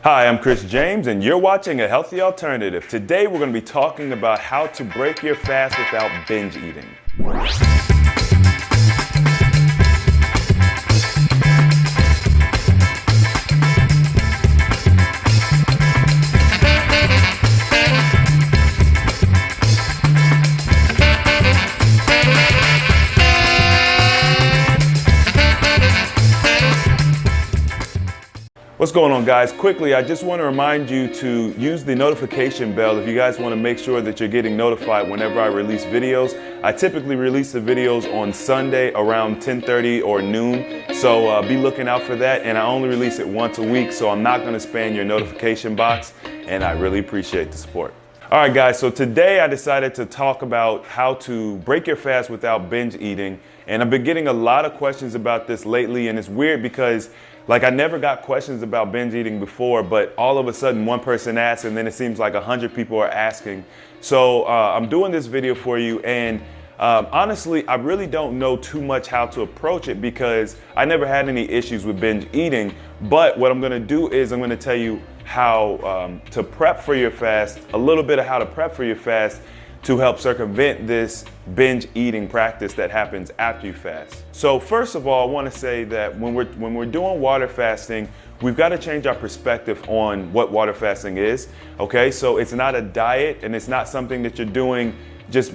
Hi, I'm Chris James, and you're watching A Healthy Alternative. Today, we're going to be talking about how to break your fast without binge eating. What's going on, guys? Quickly, I just want to remind you to use the notification bell if you guys want to make sure that you're getting notified whenever I release videos. I typically release the videos on Sunday around 10:30 or noon, so be looking out for that. And I only release it once a week, so I'm not going to spam your notification box, and I really appreciate the support. All right, guys, so today I decided to talk about how to break your fast without binge eating. And I've been getting a lot of questions about this lately, and it's weird because I never got questions about binge eating before, but all of a sudden one person asks, and then it seems like 100 people are asking. So I'm doing this video for you, and honestly, I really don't know too much how to approach it because I never had any issues with binge eating. But what I'm gonna do is I'm gonna tell you how to prep for your fast, a little bit of how to prep for your fast to help circumvent this binge eating practice that happens after you fast. So first of all, I want to say that when we're doing water fasting, we've got to change our perspective on what water fasting is. Okay, so it's not a diet, and it's not something that you're doing just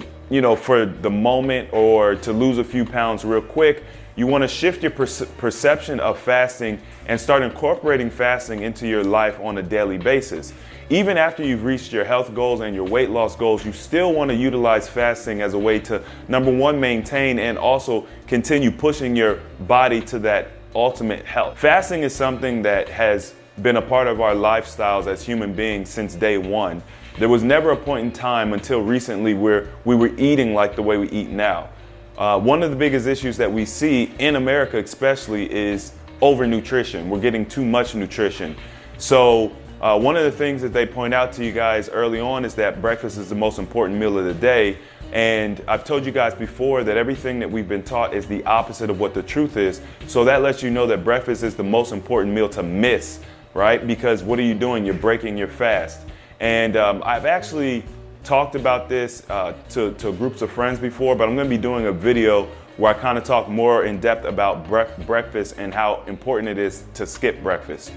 for the moment or to lose a few pounds real quick. You want to shift your perception of fasting and start incorporating fasting into your life on a daily basis. Even after you've reached your health goals and your weight loss goals, you still want to utilize fasting as a way to, number one, maintain and also continue pushing your body to that ultimate health. Fasting is something that has been a part of our lifestyles as human beings since day one. There was never a point in time until recently where we were eating like the way we eat now. One of the biggest issues that we see in America especially is overnutrition. We're getting too much nutrition. So one of the things that they point out to you guys early on is that breakfast is the most important meal of the day. And I've told you guys before that everything that we've been taught is the opposite of what the truth is. So that lets you know that breakfast is the most important meal to miss, right? Because what are you doing? You're breaking your fast. And I've actually talked about this to groups of friends before, but I'm going to be doing a video where I kind of talk more in depth about breakfast and how important it is to skip breakfast.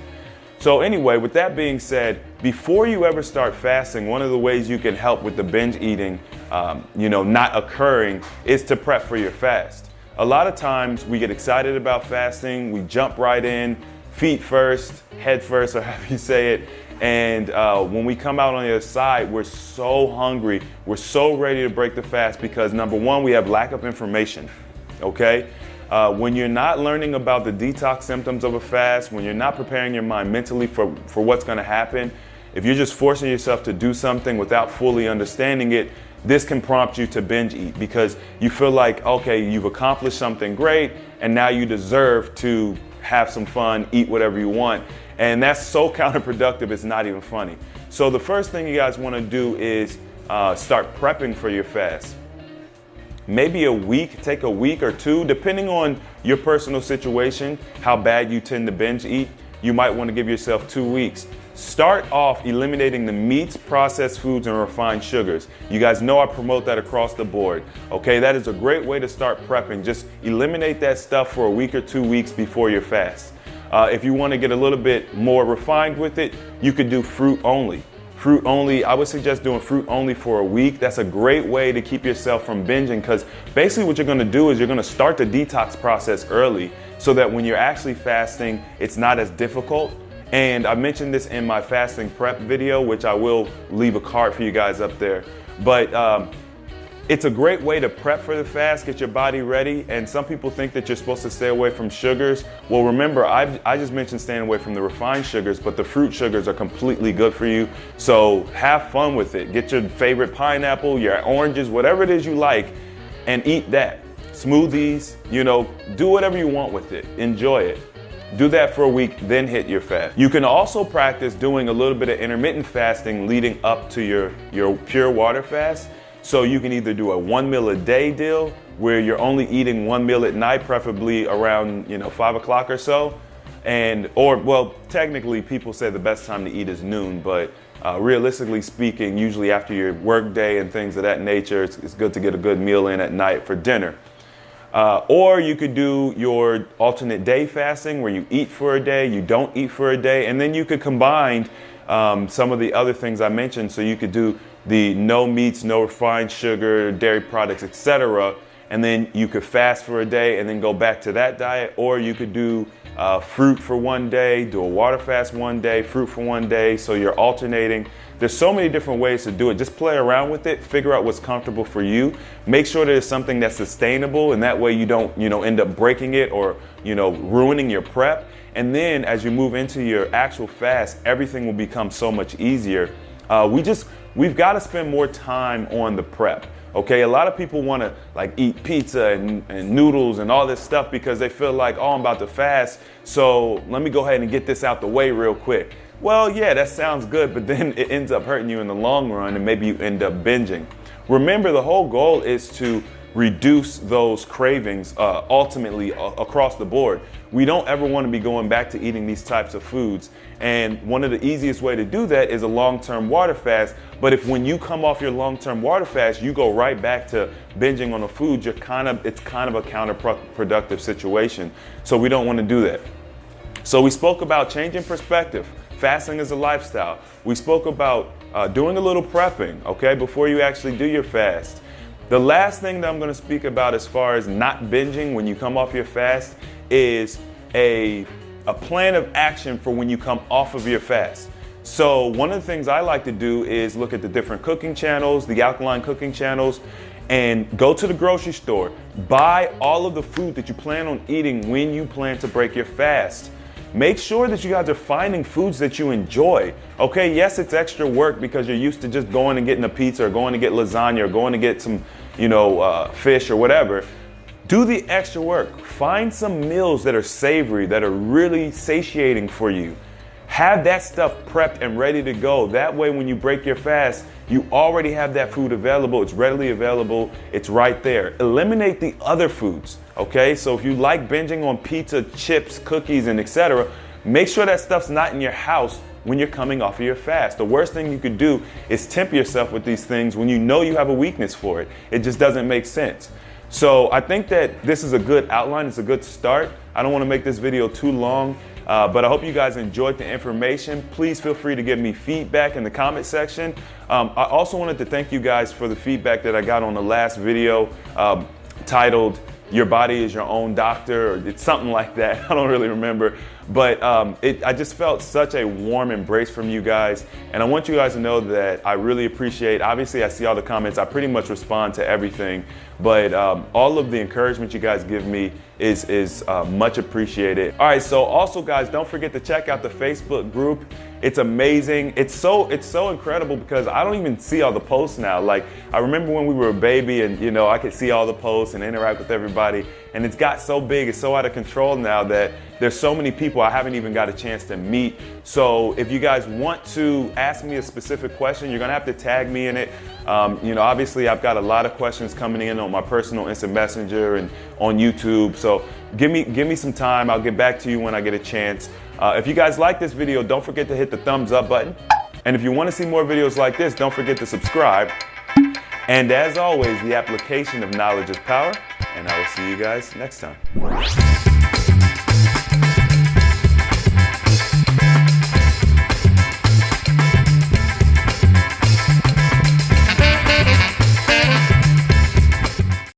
So anyway, with that being said, before you ever start fasting, one of the ways you can help with the binge eating, not occurring is to prep for your fast. A lot of times we get excited about fasting, we jump right in, feet first, head first, or however you say it. And when we come out on the other side, we're so hungry, we're so ready to break the fast because number one, we have lack of information, okay? When you're not learning about the detox symptoms of a fast, when you're not preparing your mind mentally for what's gonna happen, if you're just forcing yourself to do something without fully understanding it, this can prompt you to binge eat because you feel like, okay, you've accomplished something great and now you deserve to have some fun, eat whatever you want. And that's so counterproductive, it's not even funny. So the first thing you guys wanna do is start prepping for your fast. Maybe a week, take a week or two, depending on your personal situation, how bad you tend to binge eat, you might want to give yourself 2 weeks. Start off eliminating the meats, processed foods, and refined sugars. You guys know I promote that across the board. Okay, that is a great way to start prepping. Just eliminate that stuff for a week or 2 weeks before your fast. If you want to get a little bit more refined with it, you could do fruit only. Fruit only, I would suggest doing fruit only for a week. That's a great way to keep yourself from binging because basically what you're gonna do is you're gonna start the detox process early so that when you're actually fasting, it's not as difficult. And I mentioned this in my fasting prep video, which I will leave a card for you guys up there. But it's a great way to prep for the fast, get your body ready. And some people think that you're supposed to stay away from sugars. Well, remember, I just mentioned staying away from the refined sugars, but the fruit sugars are completely good for you. So have fun with it. Get your favorite pineapple, your oranges, whatever it is you like, and eat that. Smoothies, do whatever you want with it. Enjoy it. Do that for a week, then hit your fast. You can also practice doing a little bit of intermittent fasting leading up to your pure water fast. So you can either do a 1 meal a day deal where you're only eating 1 meal at night, preferably around 5 o'clock or so. Well, technically people say the best time to eat is noon, but realistically speaking, usually after your work day and things of that nature, it's good to get a good meal in at night for dinner. Or you could do your alternate day fasting where you eat for a day, you don't eat for a day, and then you could combine some of the other things I mentioned. So you could do the no meats, no refined sugar, dairy products, etc. And then you could fast for a day and then go back to that diet. Or you could do fruit for one day, do a water fast one day, fruit for one day. So you're alternating. There's so many different ways to do it. Just play around with it, figure out what's comfortable for you. Make sure that it's something that's sustainable, and that way you don't, end up breaking it or, ruining your prep. And then as you move into your actual fast, everything will become so much easier. We've got to spend more time on the prep. Okay, a lot of people want to eat pizza and noodles and all this stuff because they feel like, oh, I'm about to fast, so let me go ahead and get this out the way real quick. Well, yeah, that sounds good, but then it ends up hurting you in the long run, and maybe you end up binging. Remember, the whole goal is to reduce those cravings ultimately across the board. We don't ever want to be going back to eating these types of foods. And one of the easiest way to do that is a long-term water fast. But if when you come off your long-term water fast, you go right back to binging on the food, it's kind of a counterproductive situation. So we don't want to do that. So we spoke about changing perspective. Fasting is a lifestyle. We spoke about doing a little prepping, okay, before you actually do your fast. The last thing that I'm going to speak about as far as not binging when you come off your fast is a plan of action for when you come off of your fast. So one of the things I like to do is look at the different cooking channels, the alkaline cooking channels, and go to the grocery store. Buy all of the food that you plan on eating when you plan to break your fast. Make sure that you guys are finding foods that you enjoy. Okay, yes, it's extra work because you're used to just going and getting a pizza or going to get lasagna or going to get some, fish or whatever. Do the extra work. Find some meals that are savory, that are really satiating for you. Have that stuff prepped and ready to go. That way, when you break your fast, you already have that food available. It's readily available. It's right there. Eliminate the other foods. Okay, so if you like binging on pizza, chips, cookies, and etc., make sure that stuff's not in your house when you're coming off of your fast. The worst thing you could do is tempt yourself with these things when you know you have a weakness for it. It just doesn't make sense. So I think that this is a good outline. It's a good start. I don't want to make this video too long, but I hope you guys enjoyed the information. Please feel free to give me feedback in the comment section. I also wanted to thank you guys for the feedback that I got on the last video titled "Your Body is Your Own Doctor," or it's something like that. I don't really remember, but I just felt such a warm embrace from you guys, and I want you guys to know that I really appreciate. Obviously, I see all the comments. I pretty much respond to everything, but all of the encouragement you guys give me is much appreciated. All right, so also guys, don't forget to check out the Facebook group. It's amazing. It's so incredible because I don't even see all the posts now. Like, I remember when we were a baby and I could see all the posts and interact with everybody, and it's got so big, it's so out of control now that there's so many people I haven't even got a chance to meet. So if you guys want to ask me a specific question, you're gonna have to tag me in it. Obviously I've got a lot of questions coming in on my personal instant messenger and on YouTube. So give me some time. I'll get back to you when I get a chance. If you guys like this video, don't forget to hit the thumbs up button. And if you want to see more videos like this, don't forget to subscribe. And as always, the application of knowledge is power. And I will see you guys next time.